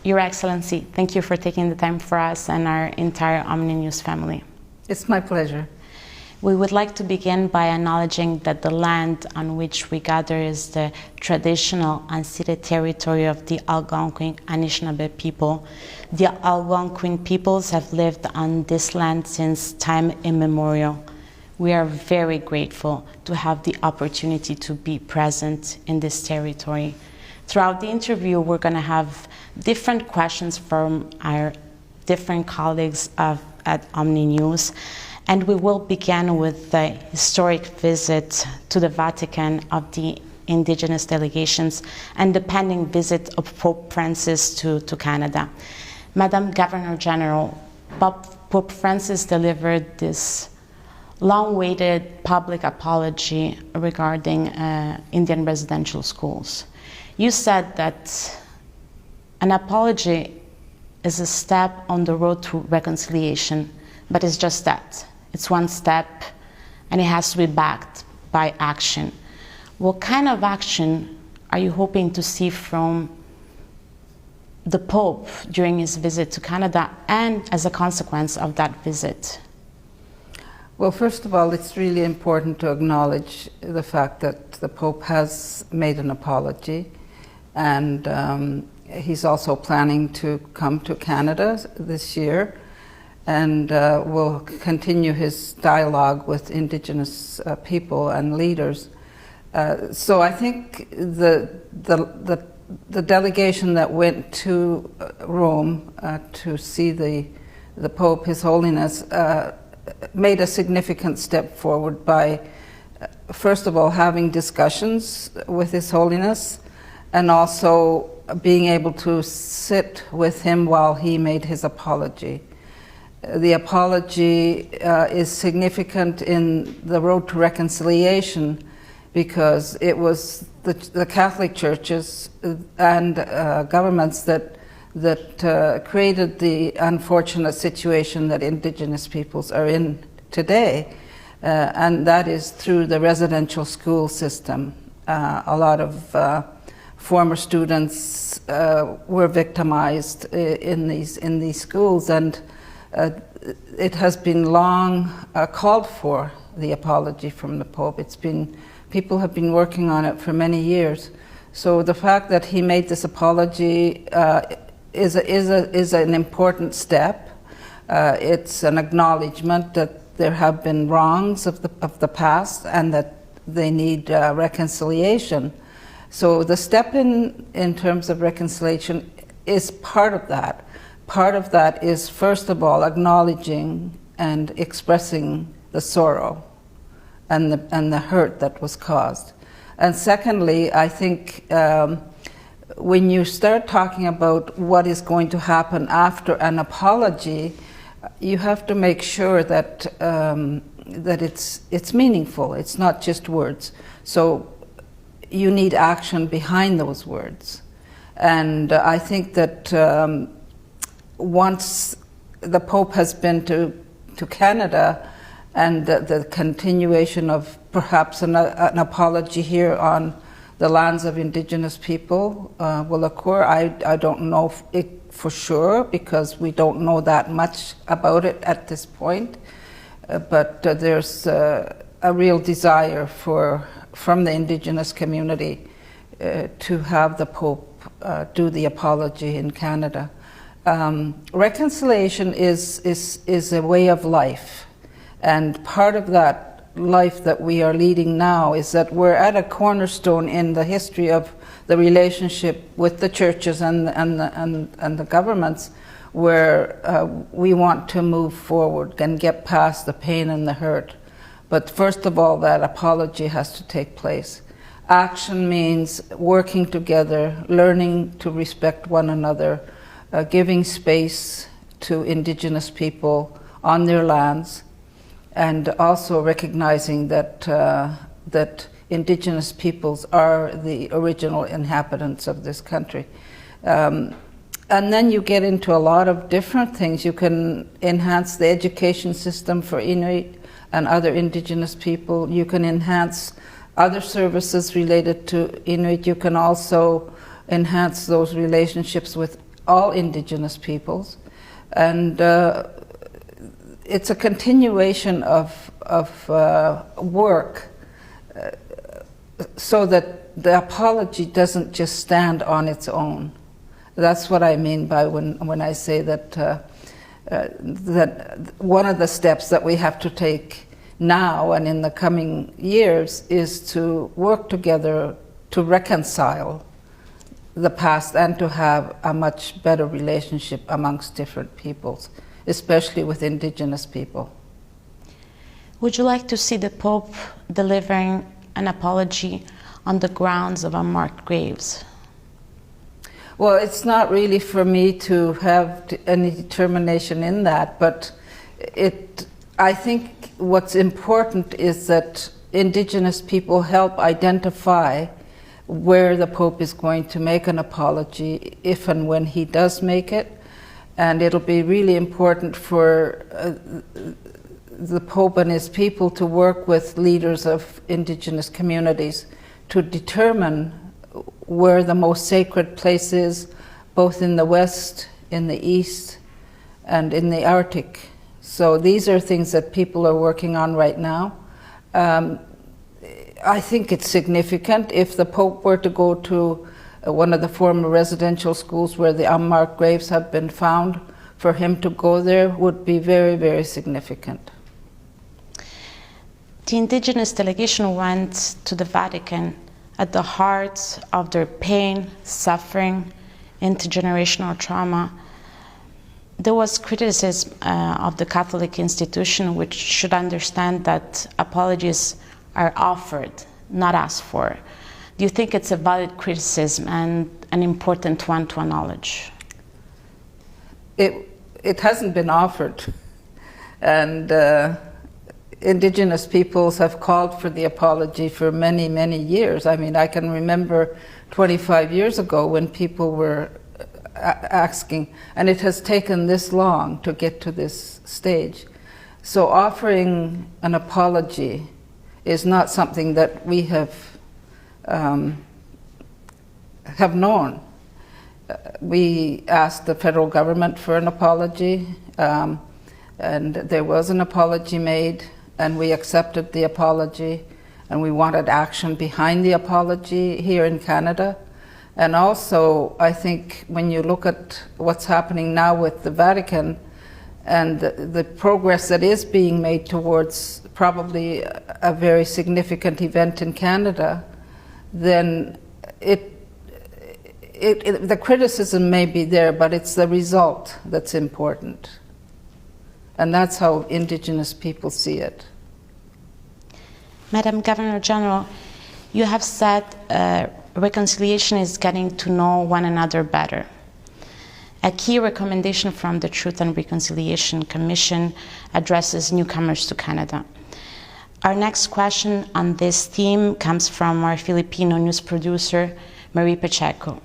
Your Excellency, thank you for taking the time for us and our entire Omni News family. It's my pleasure. We would like to begin by acknowledging that the land on which we gather is the traditional unceded territory of the Algonquin Anishinaabe people. The Algonquin peoples have lived on this land since time immemorial. We are very grateful to have the opportunity to be present in this territory. Throughout the interview, we're going to have different questions from our different colleagues at Omni News. And we will begin with the historic visit to the Vatican of the indigenous delegations and the pending visit of Pope Francis to Canada. Madam Governor General, Pope Francis delivered this long-awaited public apology regarding Indian residential schools. You said that an apology is a step on the road to reconciliation, but it's just that. It's one step, and it has to be backed by action. What kind of action are you hoping to see from the Pope during his visit to Canada and as a consequence of that visit? Well, first of all, it's really important to acknowledge the fact that the Pope has made an apology, and he's also planning to come to Canada this year, and will continue his dialogue with Indigenous people and leaders. So I think the delegation that went to Rome to see the Pope, His Holiness, made a significant step forward by, first of all, having discussions with His Holiness, and also being able to sit with him while he made his apology. The apology is significant in the road to reconciliation because it was the Catholic churches and governments that created the unfortunate situation that Indigenous peoples are in today, and that is through the residential school system. A lot of former students were victimized in these schools, and it has been long called for, the apology from the Pope. People have been working on it for many years. So the fact that he made this apology is an important step. It's an acknowledgement that there have been wrongs of the past and that they need reconciliation. So the step in terms of reconciliation is part of that. Part of that is, first of all, acknowledging and expressing the sorrow and the hurt that was caused. And secondly, I think when you start talking about what is going to happen after an apology, you have to make sure that that it's meaningful. It's not just words. So you need action behind those words. And I think that once the Pope has been to Canada, and the continuation of perhaps an apology here on the lands of Indigenous people will occur. I don't know it for sure because we don't know that much about it at this point, but there's a real desire from the Indigenous community to have the Pope do the apology in Canada. Reconciliation is a way of life, and part of that life that we are leading now is that we're at a cornerstone in the history of the relationship with the churches and the governments, where we want to move forward and get past the pain and the hurt. But first of all, that apology has to take place. Action means working together, learning to respect one another, giving space to Indigenous people on their lands, and also recognizing that Indigenous peoples are the original inhabitants of this country. And then you get into a lot of different things. You can enhance the education system for Inuit and other Indigenous people. You can enhance other services related to Inuit. You can also enhance those relationships with all indigenous peoples, and it's a continuation of work so that the apology doesn't just stand on its own. That's what I mean by when I say that that one of the steps that we have to take now and in the coming years is to work together to reconcile the past and to have a much better relationship amongst different peoples, especially with indigenous people. Would you like to see the Pope delivering an apology on the grounds of unmarked graves? Well, it's not really for me to have any determination in that, but I think what's important is that indigenous people help identify where the Pope is going to make an apology, if and when he does make it. And it'll be really important for the Pope and his people to work with leaders of indigenous communities to determine where the most sacred place is, both in the West, in the East, and in the Arctic. So these are things that people are working on right now. I think it's significant if the Pope were to go to one of the former residential schools where the unmarked graves have been found. For him to go there would be very, very significant. The indigenous delegation went to the Vatican at the heart of their pain, suffering, intergenerational trauma. There was criticism of the Catholic institution, which should understand that apologies are offered, not asked for. Do you think it's a valid criticism and an important one to acknowledge? It hasn't been offered, and indigenous peoples have called for the apology for many, many years. I mean, I can remember 25 years ago when people were asking, and it has taken this long to get to this stage. So offering an apology is not something that we have known. We asked the federal government for an apology, and there was an apology made, and we accepted the apology, and we wanted action behind the apology here in Canada. And also, I think when you look at what's happening now with the Vatican and the progress that is being made towards probably a very significant event in Canada, then the criticism may be there, but it's the result that's important. And that's how Indigenous people see it. Madam Governor General, you have said reconciliation is getting to know one another better. A key recommendation from the Truth and Reconciliation Commission addresses newcomers to Canada. Our next question on this theme comes from our Filipino news producer, Marie Pacheco.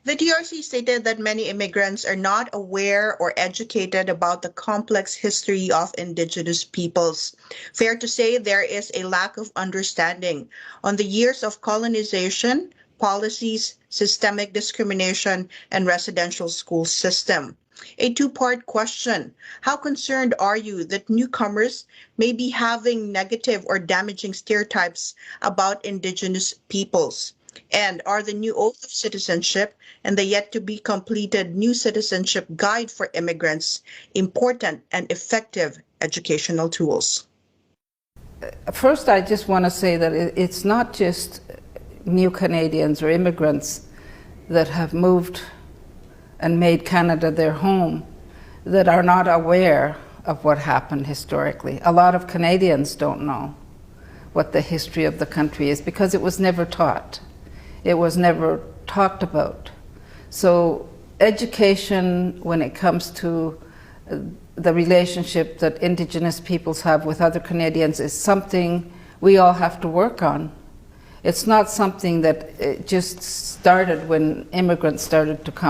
The DRC stated that many immigrants are not aware or educated about the complex history of Indigenous peoples. Fair to say there is a lack of understanding on the years of colonization, policies, systemic discrimination, and residential school system. A two-part question. How concerned are you that newcomers may be having negative or damaging stereotypes about Indigenous peoples? And are the new Oath of Citizenship and the yet-to-be-completed New Citizenship Guide for Immigrants important and effective educational tools? First, I just want to say that it's not just new Canadians or immigrants that have moved and made Canada their home that are not aware of what happened historically. A lot of Canadians don't know what the history of the country is because it was never taught. It was never talked about. So education, when it comes to the relationship that Indigenous peoples have with other Canadians, is something we all have to work on. It's not something that just started when immigrants started to come.